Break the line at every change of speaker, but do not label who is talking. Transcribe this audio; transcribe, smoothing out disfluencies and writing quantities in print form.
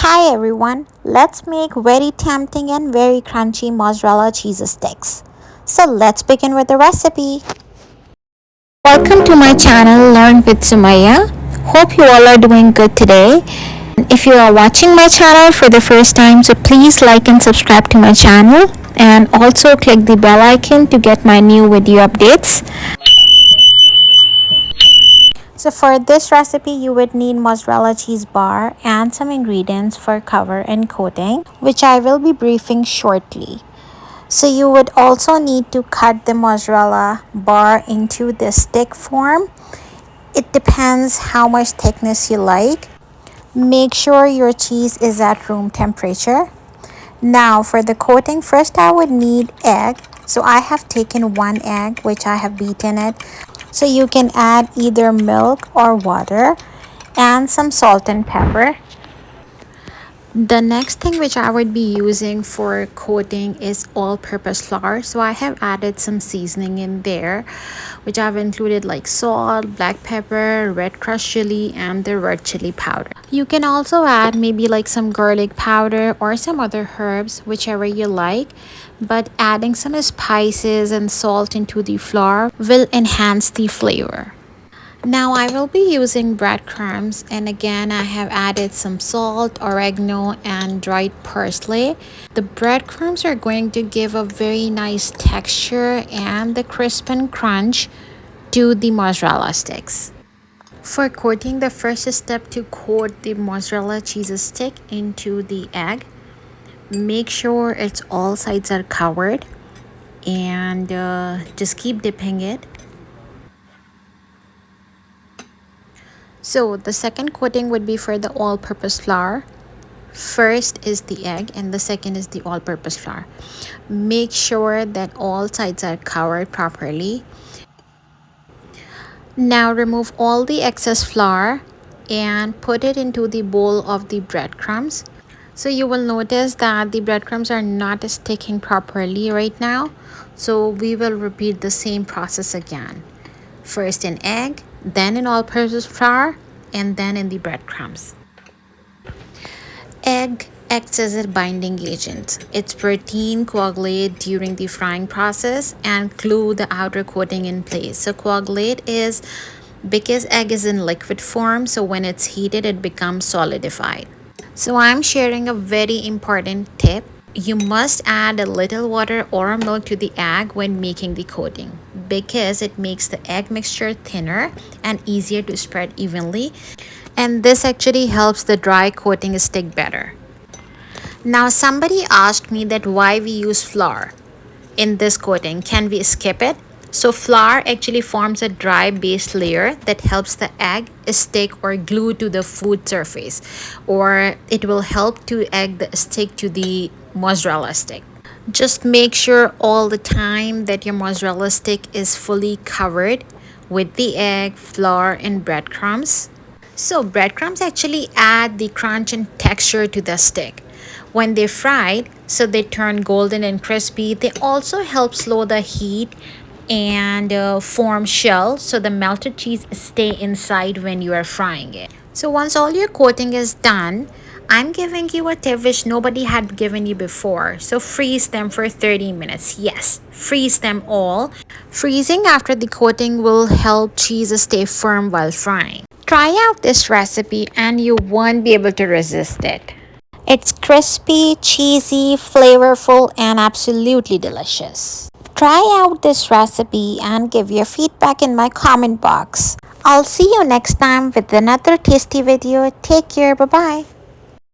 Hi everyone, let's make very tempting and very crunchy mozzarella cheese sticks. So let's begin with the recipe. Welcome to my channel Learn with Sumaya. Hope you all are doing good today. If you are watching my channel for the first time, so please like and subscribe to my channel and also click the bell icon to get my new video updates. So for this recipe, you would need mozzarella cheese bar and some ingredients for cover and coating, which I will be briefing shortly. So you would also need to cut the mozzarella bar into the stick form. It depends how much thickness you like. Make sure your cheese is at room temperature. Now for the coating, first I would need egg. So I have taken one egg, which I have beaten it. So you can add either milk or water and some salt and pepper. The next thing which I would be using for coating is all-purpose flour. So I have added some seasoning in there, which I've included like salt, black pepper, red crushed chili, and the red chili powder. You can also add maybe like some garlic powder or some other herbs, whichever you like. But adding some spices and salt into the flour will enhance the flavor. Now I will be using breadcrumbs, and again I have added some salt, oregano, and dried parsley. The breadcrumbs are going to give a very nice texture and the crisp and crunch to the mozzarella sticks. For coating, the first step to coat the mozzarella cheese stick into the egg. Make sure it's all sides are covered and just keep dipping it. So the second coating would be for the all-purpose flour. First is the egg and the second is the all-purpose flour. Make sure that all sides are covered properly. Now remove all the excess flour and put it into the bowl of the breadcrumbs. So you will notice that the breadcrumbs are not sticking properly right now. So we will repeat the same process again. First in egg, then in all-purpose flour, and then in the breadcrumbs. Egg acts as a binding agent. Its protein coagulate during the frying process and glue the outer coating in place. So coagulate is because egg is in liquid form, so when it's heated it becomes solidified. So I'm sharing a very important tip. You must add a little water or milk to the egg when making the coating because it makes the egg mixture thinner and easier to spread evenly, and this actually helps the dry coating stick better. Now somebody asked me that why we use flour in this coating. Can we skip it? So flour actually forms a dry base layer that helps the egg stick or glue to the food surface, or it will help to stick to the mozzarella stick. Just make sure all the time that your mozzarella stick is fully covered with the egg, flour, and breadcrumbs. So breadcrumbs actually add the crunch and texture to the stick. When they're fried, so they turn golden and crispy. They also help slow the heat and form shell, so the melted cheese stay inside when you are frying it. So once all your coating is done, I'm giving you a tip which nobody had given you before. So freeze them for 30 minutes. Yes, freeze them all. Freezing after the coating will help cheese stay firm while frying. Try out this recipe and you won't be able to resist it. It's crispy, cheesy, flavorful, and absolutely delicious. Try out this recipe and give your feedback in my comment box. I'll see you next time with another tasty video. Take care. Bye-bye.